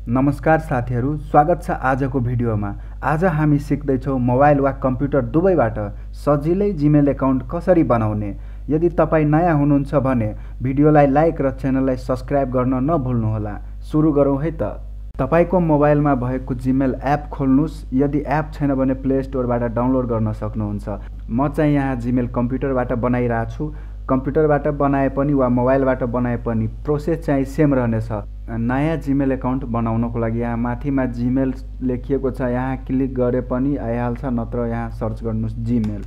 नमस्कार साथीहरू, स्वागत छ आजको भिडियोमा। आज हामी सिक्दैछौँ मोबाइल वा कम्प्युटर दुवैबाट सजिलै जीमेल एकाउन्ट कसरी बनाउने। यदि तपाईँ नयाँ हुनुहुन्छ भने भिडियोलाई लाइक र च्यानललाई सब्स्क्राइब गर्न नभुल्नुहोला। सुरु गरौँ है त। तपाईको मोबाइलमा भएको जीमेल एप खोल्नुस्। यदि एप छैन भने प्ले स्टोरबाट डाउनलोड गर्न सक्नुहुन्छ। म चाहिँ यहाँ जीमेल कम्प्युटरबाट बनाइरहेको छु। कम्प्युटरबाट बनाए पनि वा मोबाइलबाट बनाए पनि प्रोसेस चाहिँ सेम रहनेछ। नयाँ जीमेल एकाउन्ट बनाउनको लागि यहाँ माथिमा जीमेल लेखिएको छ, यहाँ क्लिक गरे पनि आइहाल्छ, नत्र यहाँ सर्च गर्नुस् जीमेल।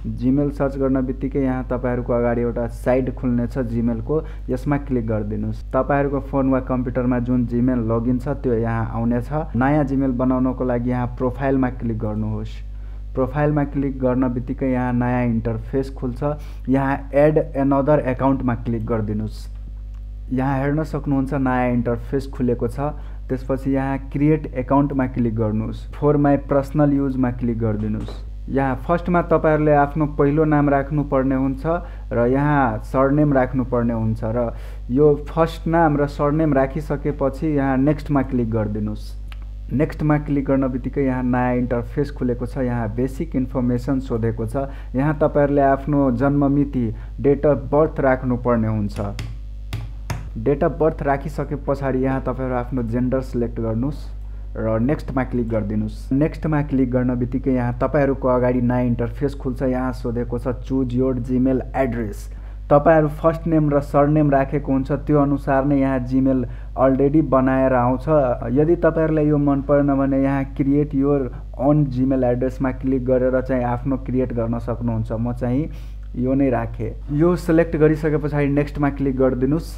जीमेल सर्च गर्न बित्तिकै यहाँ तपाईहरुको अगाडि एउटा साइट खुल्नेछ जीमेलको, यसमा क्लिक गरिदिनुस्। तपाईहरुको फोन वा कम्प्युटरमा जुन जीमेल लगइन छ त्यो यहाँ आउनेछ। नयाँ जीमेल बनाउनको लागि यहाँ प्रोफाइलमा क्लिक गर्नुहोस्। प्रोफाइलमा क्लिक गर्न बित्तिकै यहाँ नयाँ इन्टरफेस खुल्छ। यहाँ एड एनदर एकाउन्टमा क्लिक गरिदिनुस्। यहाँ हेर्न सक्नुहुन्छ नयाँ इन्टरफेस खुलेको छ। त्यसपछि यहाँ क्रिएट एकाउन्टमा क्लिक गर्नुहोस्। For my personal युजमा click गरिदिनुस्। यहाँ फर्स्टमा तपाईहरुले आफ्नो पहिलो नाम राख्नु पर्ने हुन्छ र यहाँ सरनेम राख्नु पर्ने हुन्छ र यो फर्स्ट नाम र सरनेम राखिसकेपछि यहाँ नेक्स्टमा क्लिक गरिदिनुस्। नेक्स्टमा क्लिक गर्न बित्तिकै यहाँ नयाँ इन्टरफेस खुलेको छ। यहाँ बेसिक इन्फर्मेसन सोधेको छ। यहाँ तपाईहरुले आफ्नो जन्म मिति डेट अफ बर्थ राख्नु पर्ने हुन्छ। डेट अफ बर्थ राखिसके पछाडि यहाँ तपाईहरु आफ्नो जेन्डर सिलेक्ट गर्नुस् र नेक्स्टमा क्लिक गरिदिनुस्। नेक्स्टमा क्लिक गर्न बित्तिकै यहाँ तपाईहरुको अगाडि नयाँ इन्टरफेस खुल्छ। यहाँ सोधेको छ चुज योर जीमेल एड्रेस। तपाईहरु फर्स्ट नेम र सरनेम राखेको हुन्छ, त्यो अनुसार नै यहाँ जीमेल अलरेडी बनाएर आउँछ। यदि तपाईहरुलाई यो मन परेन भने यहाँ क्रिएट योर ओन जीमेल एड्रेसमा क्लिक गरेर चाहिँ आफ्नो क्रिएट गर्न सक्नुहुन्छ। म चाहिँ यो नै राखे। यो सिलेक्ट गरिसके पछाडि नेक्स्टमा क्लिक गरिदिनुस्।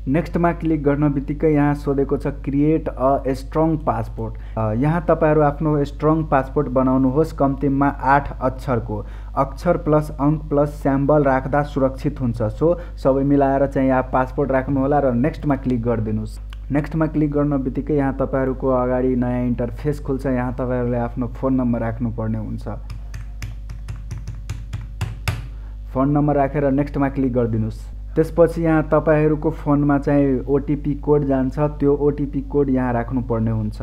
नेक्स्टमा क्लिक गर्न बित्तिकै यहाँ सोधेको छ क्रिएट अ स्ट्रङ पासपोर्ट। यहाँ तपाईहरु आफ्नो स्ट्रङ पासपोर्ट बनाउनुहोस्। कम्तीमा 8 अक्षरको, अक्षर प्लस अंक प्लस स्याम्बल राख्दा सुरक्षित हुन्छ। सो सबै मिलाएर चाहिँ यहाँ पासपोर्ट राख्नु होला र नेक्स्टमा क्लिक गरिदिनुस्। नेक्स्टमा क्लिक गर्न बित्तिकै यहाँ तपाईहरुको अगाडि नयाँ इन्टरफेस खुल्छ। यहाँ तपाईहरुले आफ्नो फोन नम्बर राख्नु पर्ने हुन्छ। फोन नम्बर राखेर नेक्स्टमा क्लिक गरिदिनुस्। त्यसपछि यहाँ तपाईहरुको फोनमा चाहिँ ओटीपी कोड जान्छ, त्यो ओटीपी कोड यहाँ राख्नु पर्ने हुन्छ।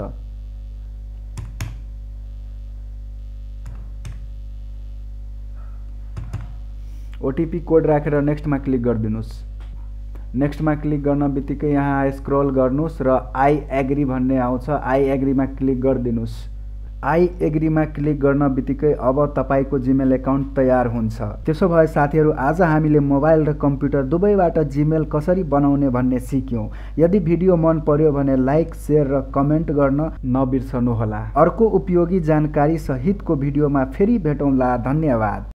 ओटीपी कोड राखेर नेक्स्टमा क्लिक गरिदिनुस्। नेक्स्टमा क्लिक गर्न बित्तिकै यहाँ स्क्रल गर्नुस् र आई एग्री भन्ने आउँछ। I एग्रीमा click गरिदिनुस्। आई एग्रीमा क्लिक गर्न बित्तिकै अब तपाईको जीमेल एकाउन्ट तयार हुन्छ। त्यसो भए साथीहरु, आज हामीले मोबाइल र कम्प्युटर दुवैबाट जीमेल कसरी बनाउने भन्ने सिक्यौं। यदि भिडियो मन पर्यो भने लाइक, शेयर र कमेन्ट गर्न नबिर्सनुहोला। अर्को उपयोगी जानकारी सहितको भिडियोमा फेरि भेटौँला। धन्यवाद।